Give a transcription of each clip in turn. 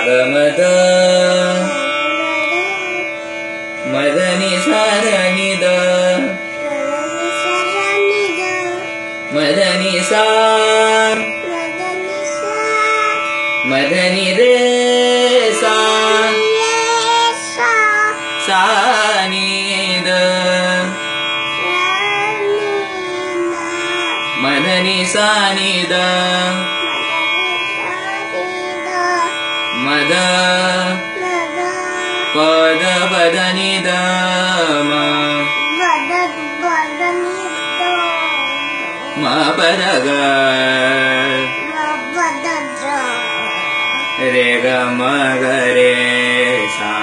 ग मद मदनी सा नि द मदनी सा मदनी रे सा सा नि द मदनी सा नि द मद पद पद नि द म पद ग रे ग म ग रे सा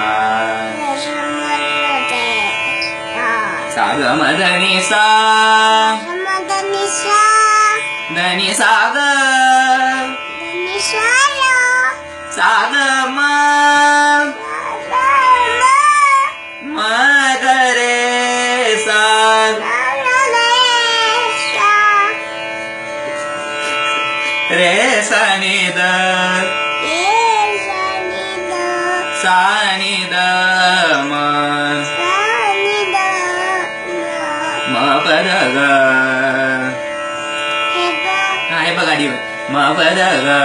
सा ग म ध नि सा ध नि सा ग सा ग म म ग रे सा रे सा नि द सा नि द म म पद ग हे बघ गाडी म पद ग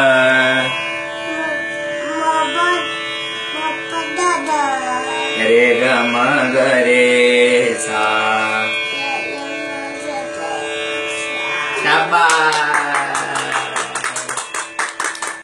रे ग म ग रे सा